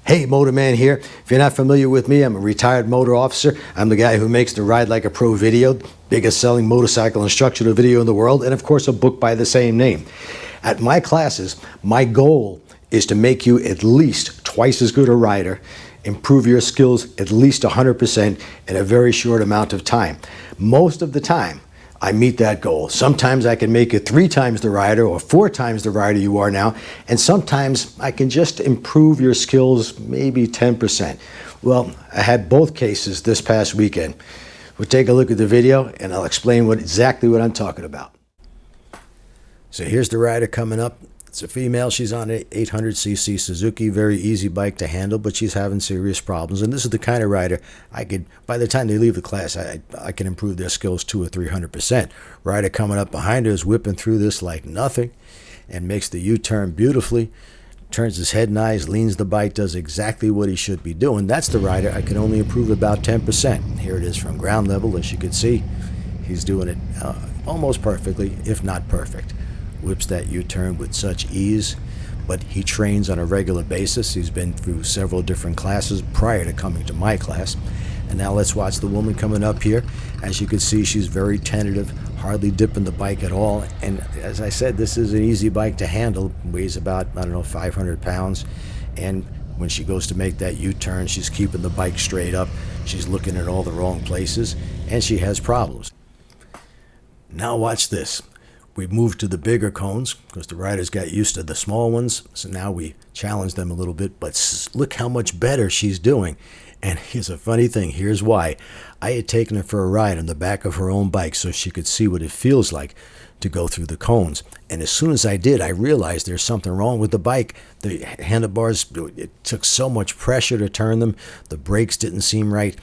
Hey, Motorman here. If you're not familiar with me, I'm a retired motor officer. I'm the guy who makes the Ride Like a Pro video, biggest selling motorcycle instructional video in the world, and of course a book by the same name. At my classes, my goal is to make you at least twice as good a rider, improve your skills at least 100% in a very short amount of time. Most of the time, I meet that goal. Sometimes I can make you 3 times the rider or 4 times the rider you are now, and sometimes I can just improve your skills maybe 10%. Well, I had both cases this past weekend. We'll take a look at the video and I'll explain exactly what I'm talking about. So here's the rider coming up. It's a female. She's on an 800cc Suzuki, very easy bike to handle, but she's having serious problems. And this is the kind of rider I could, by the time they leave the class, I can improve their skills 200 or 300%. Rider coming up behind her is whipping through this like nothing and makes the U-turn beautifully, turns his head and eyes, leans the bike, does exactly what he should be doing. That's the rider I can only improve about 10%. Here it is from ground level, as you can see. He's doing it almost perfectly, if not perfect. Whips that U-turn with such ease, but he trains on a regular basis. He's been through several different classes prior to coming to my class. And now let's watch the woman coming up here. As you can see, she's very tentative, hardly dipping the bike at all. And as I said, this is an easy bike to handle. Weighs about, 500 pounds. And when she goes to make that U-turn, she's keeping the bike straight up. She's looking at all the wrong places, and she has problems. Now watch this. We moved to the bigger cones because the riders got used to the small ones. So now we challenge them a little bit, but look how much better she's doing. And here's a funny thing. Here's why. I had taken her for a ride on the back of her own bike so she could see what it feels like to go through the cones. And as soon as I did, I realized there's something wrong with the bike. The handlebars, it took so much pressure to turn them. The brakes didn't seem right.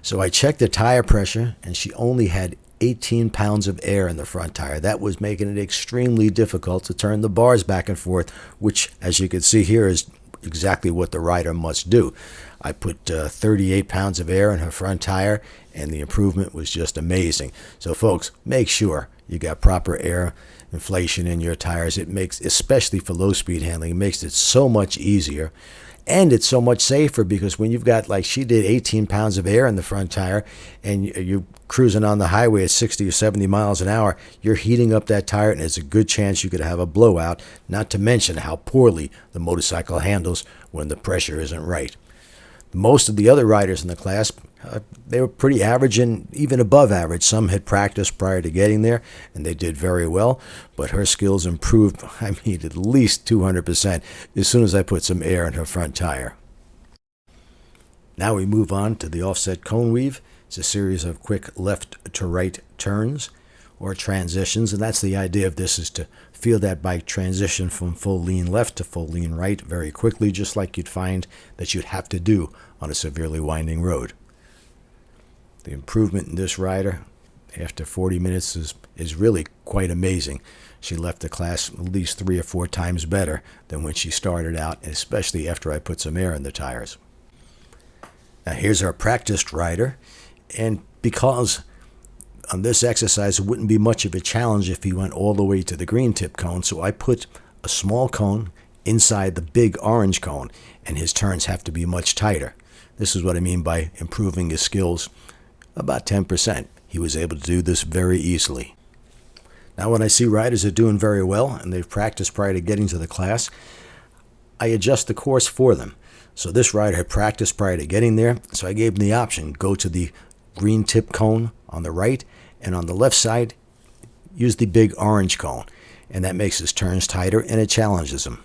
So I checked the tire pressure, and she only had 18 pounds of air in the front tire. That was making it extremely difficult to turn the bars back and forth, which, as you can see here, is exactly what the rider must do. I put 38 pounds of air in her front tire, and the improvement was just amazing. So folks, make sure you got proper air inflation in your tires. It makes, especially for low speed handling, it makes it so much easier. And it's so much safer because when you've got, like she did, 18 pounds of air in the front tire and you're cruising on the highway at 60 or 70 miles an hour, you're heating up that tire and there's a good chance you could have a blowout, not to mention how poorly the motorcycle handles when the pressure isn't right. Most of the other riders in the class, they were pretty average and even above average. Some had practiced prior to getting there, and they did very well. But her skills improved, at least 200% as soon as I put some air in her front tire. Now we move on to the offset cone weave. It's a series of quick left to right turns or transitions, and that's the idea of this, is to feel that bike transition from full lean left to full lean right very quickly, just like you'd find that you'd have to do on a severely winding road. The improvement in this rider after 40 minutes is really quite amazing. She left the class at least 3 or 4 times better than when she started out, especially after I put some air in the tires. Now here's our practiced rider, and because on this exercise it wouldn't be much of a challenge if he went all the way to the green tip cone, so I put a small cone inside the big orange cone, and his turns have to be much tighter. This is what I mean by improving his skills about 10%. He was able to do this very easily. Now when I see riders are doing very well and they've practiced prior to getting to the class, I adjust the course for them. So this rider had practiced prior to getting there, so I gave him the option: go to the green tip cone on the right, and on the left side, use the big orange cone. And that makes his turns tighter and it challenges him.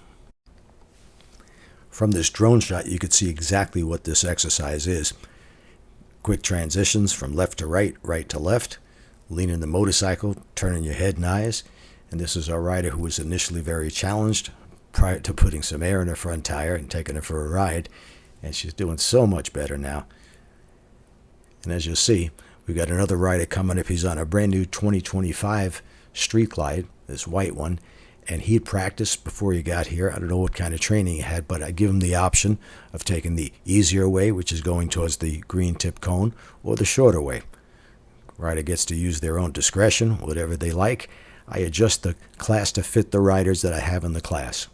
From this drone shot, you could see exactly what this exercise is. Quick transitions from left to right, right to left, leaning the motorcycle, turning your head and eyes. And this is our rider who was initially very challenged prior to putting some air in her front tire and taking her for a ride. And she's doing so much better now. And as you'll see, we've got another rider coming up. He's on a brand new 2025 Street Glide, this white one. And he'd practiced before he got here. I don't know what kind of training he had, but I give him the option of taking the easier way, which is going towards the green tip cone, or the shorter way. Rider gets to use their own discretion, whatever they like. I adjust the class to fit the riders that I have in the class.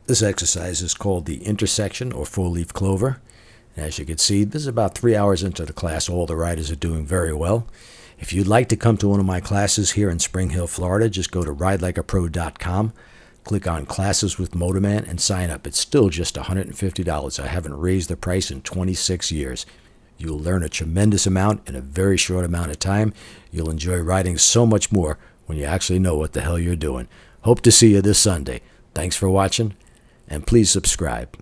This exercise is called the intersection or four-leaf clover. As you can see, this is about 3 hours into the class. All the riders are doing very well. If you'd like to come to one of my classes here in Spring Hill, Florida, just go to ridelikeapro.com, click on Classes with Motorman, and sign up. It's still just $150. I haven't raised the price in 26 years. You'll learn a tremendous amount in a very short amount of time. You'll enjoy riding so much more when you actually know what the hell you're doing. Hope to see you this Sunday. Thanks for watching, and please subscribe.